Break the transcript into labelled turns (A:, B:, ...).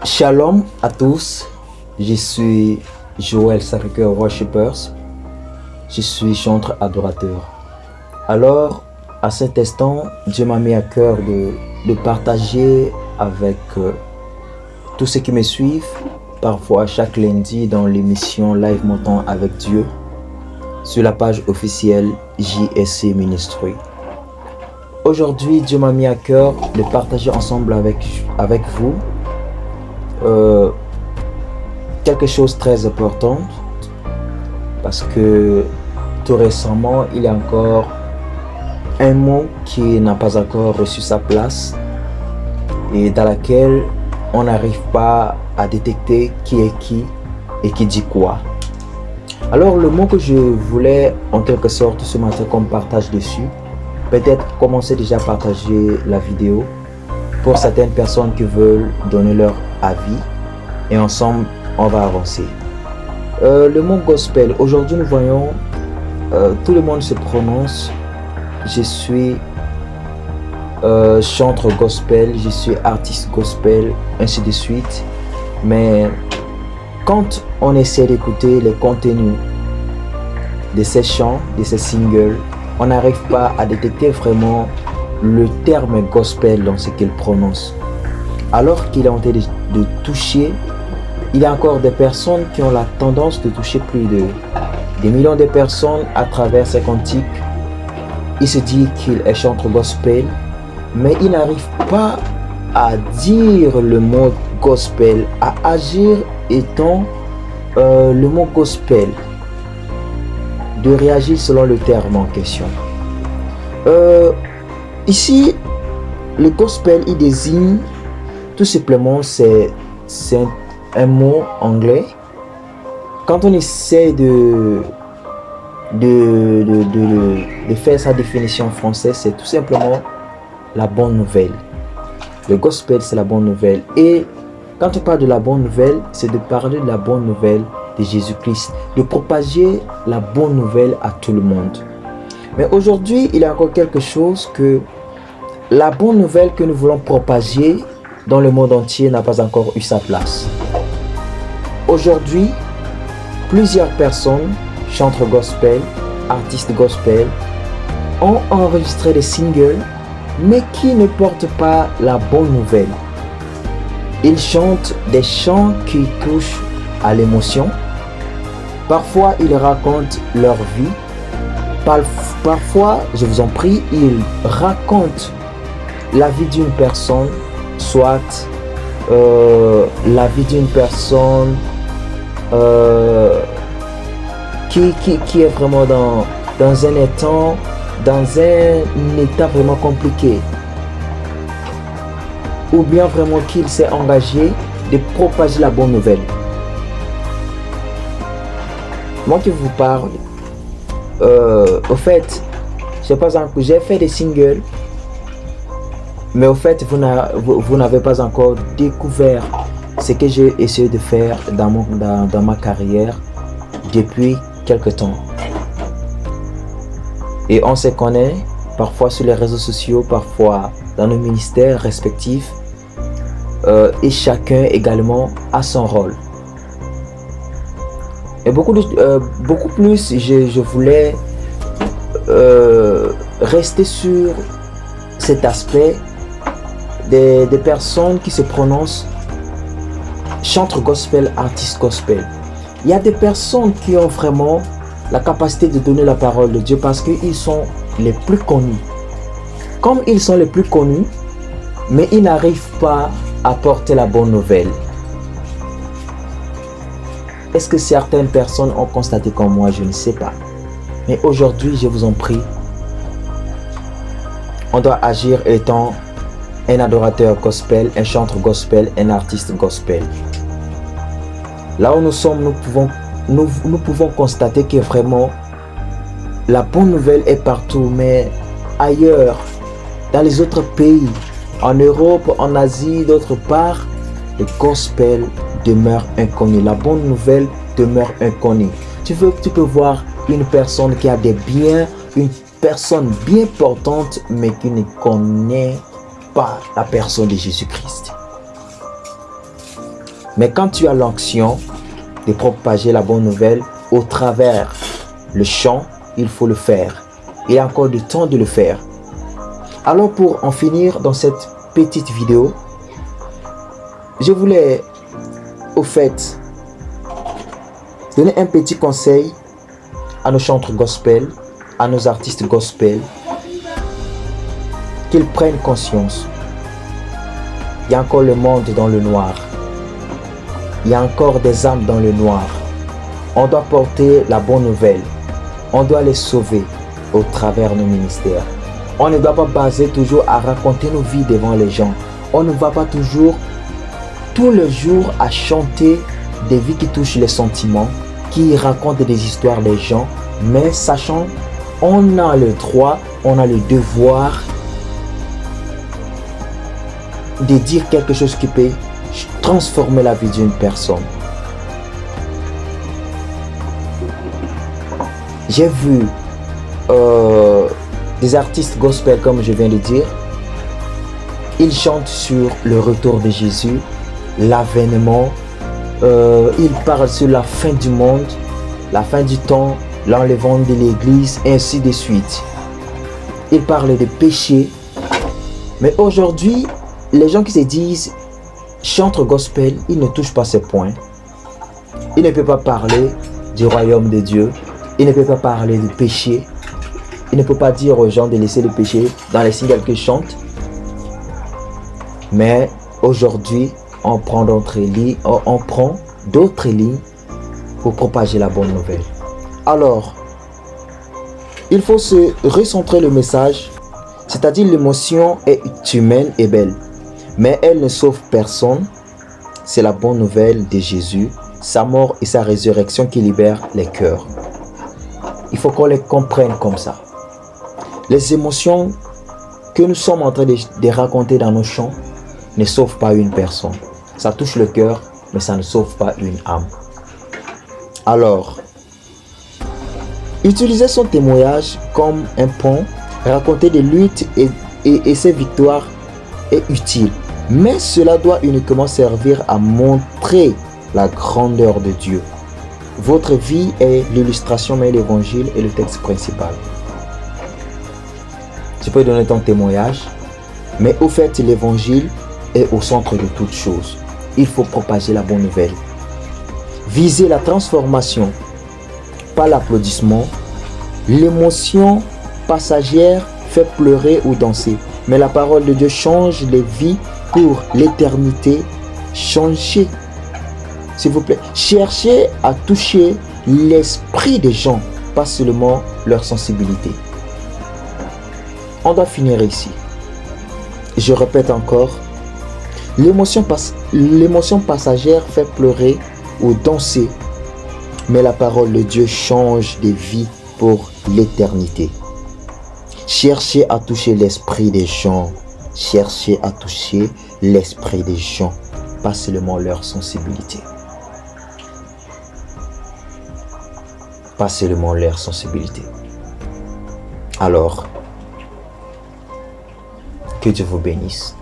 A: Shalom à tous, je suis Joël Sacré-Cœur Worshipers, je suis chanteur adorateur. Alors, à cet instant, Dieu m'a mis à cœur de partager avec tous ceux qui me suivent, parfois chaque lundi dans l'émission Live Montant avec Dieu, sur la page officielle JSC Ministry. Aujourd'hui, Dieu m'a mis à cœur de partager ensemble avec vous quelque chose de très important, parce que tout récemment il y a encore un mot qui n'a pas encore reçu sa place et dans laquelle on n'arrive pas à détecter qui est qui et qui dit quoi. Alors le mot que je voulais en quelque sorte ce matin qu'on partage dessus, peut-être commencer déjà à partager la vidéo pour certaines personnes qui veulent donner leur avis et ensemble on va avancer. Le mot gospel, aujourd'hui nous voyons tout le monde se prononce je suis chanteur gospel, je suis artiste gospel, ainsi de suite, mais quand on essaie d'écouter les contenus de ces chants, de ces singles, on n'arrive pas à détecter vraiment le terme gospel dans ce qu'il prononce. Alors qu'il est en train de toucher, il y a encore des personnes qui ont la tendance de toucher plus de des millions de personnes à travers ces cantiques. Il se dit qu'il est chanteur gospel, mais il n'arrive pas à dire le mot gospel, à agir étant le mot gospel, de réagir selon le terme en question. Ici, le gospel, il désigne tout simplement, c'est un mot anglais. Quand on essaie de faire sa définition en français, c'est tout simplement la bonne nouvelle. Le gospel, c'est la bonne nouvelle. Et quand on parle de la bonne nouvelle, c'est de parler de la bonne nouvelle de Jésus-Christ, de propager la bonne nouvelle à tout le monde. Mais aujourd'hui, il y a encore quelque chose que la bonne nouvelle que nous voulons propager dans le monde entier n'a pas encore eu sa place. Aujourd'hui, plusieurs personnes, chanteurs gospel, artistes gospel, ont enregistré des singles, mais qui ne portent pas la bonne nouvelle. Ils chantent des chants qui touchent à l'émotion. Parfois, ils racontent leur vie. Parfois, je vous en prie, ils racontent la vie d'une personne, soit la vie d'une personne qui est vraiment dans un état vraiment compliqué, ou bien vraiment qu'il s'est engagé de propager la bonne nouvelle. Moi qui vous parle, au fait, j'ai fait des singles, mais au fait vous n'avez pas encore découvert ce que j'ai essayé de faire dans ma carrière depuis quelque temps. Et on se connaît parfois sur les réseaux sociaux, parfois dans nos ministères respectifs, et chacun également a son rôle. Et beaucoup plus je voulais rester sur cet aspect des personnes qui se prononcent chanteur gospel, artiste gospel. Il y a des personnes qui ont vraiment la capacité de donner la parole de Dieu parce qu'ils sont les plus connus. Comme ils sont les plus connus, mais ils n'arrivent pas à porter la bonne nouvelle. Est-ce que certaines personnes ont constaté comme moi? Je ne sais pas. Mais aujourd'hui, je vous en prie, on doit agir étant un adorateur gospel, un chanteur gospel, un artiste gospel. Là où nous sommes, nous pouvons constater que vraiment la bonne nouvelle est partout, mais ailleurs, dans les autres pays, en Europe, en Asie, d'autre part, le gospel demeure inconnu. La bonne nouvelle demeure inconnue. Tu peux voir une personne qui a des biens, une personne bien portante, mais qui ne connaît pas la personne de Jésus-Christ. Mais quand tu as l'onction de propager la bonne nouvelle au travers le chant, il faut le faire. Il y a encore du temps de le faire. Alors pour en finir dans cette petite vidéo, je voulais au fait donner un petit conseil à nos chantres gospel, à nos artistes gospel, qu'ils prennent conscience. Il y a encore le monde dans le noir. Il y a encore des âmes dans le noir. On doit porter la bonne nouvelle. On doit les sauver au travers nos ministères. On ne doit pas baser toujours à raconter nos vies devant les gens. On ne va pas toujours, tous les jours, à chanter des vies qui touchent les sentiments, qui racontent des histoires des gens, mais sachant, on a le droit, on a le devoir de dire quelque chose qui peut transformer la vie d'une personne. J'ai vu des artistes gospel, comme je viens de dire, ils chantent sur le retour de Jésus, l'avènement, ils parlent sur la fin du monde, la fin du temps, l'enlèvement de l'église, ainsi de suite. Ils parlent de péché. Mais aujourd'hui, les gens qui se disent chantre gospel, ils ne touchent pas ces points. Ils ne peuvent pas parler du royaume de Dieu. Ils ne peuvent pas parler du péché. Ils ne peuvent pas dire aux gens de laisser le péché dans les singles qu'ils chantent. Mais aujourd'hui, on prend d'autres lignes pour propager la bonne nouvelle. Alors, il faut se recentrer le message, c'est-à-dire l'émotion est humaine et belle, mais elle ne sauve personne. C'est la bonne nouvelle de Jésus, sa mort et sa résurrection qui libèrent les cœurs. Il faut qu'on les comprenne comme ça. Les émotions que nous sommes en train de raconter dans nos chants ne sauvent pas une personne. Ça touche le cœur, mais ça ne sauve pas une âme. Alors, utiliser son témoignage comme un pont, raconter des luttes et ses victoires est utile. Mais cela doit uniquement servir à montrer la grandeur de Dieu. Votre vie est l'illustration, mais l'évangile est le texte principal. Tu peux donner ton témoignage, mais au fait, l'évangile est au centre de toute chose. Il faut propager la bonne nouvelle. Viser la transformation, pas l'applaudissement. L'émotion passagère fait pleurer ou danser, mais la parole de Dieu change les vies pour l'éternité. Changez, s'il vous plaît. Cherchez à toucher l'esprit des gens, pas seulement leur sensibilité. On doit finir ici. Je répète encore, l'émotion passagère fait pleurer ou danser, mais la parole de Dieu change des vies pour l'éternité. Cherchez à toucher l'esprit des gens. Cherchez à toucher l'esprit des gens, pas seulement leur sensibilité. Pas seulement leur sensibilité. Alors, que Dieu vous bénisse.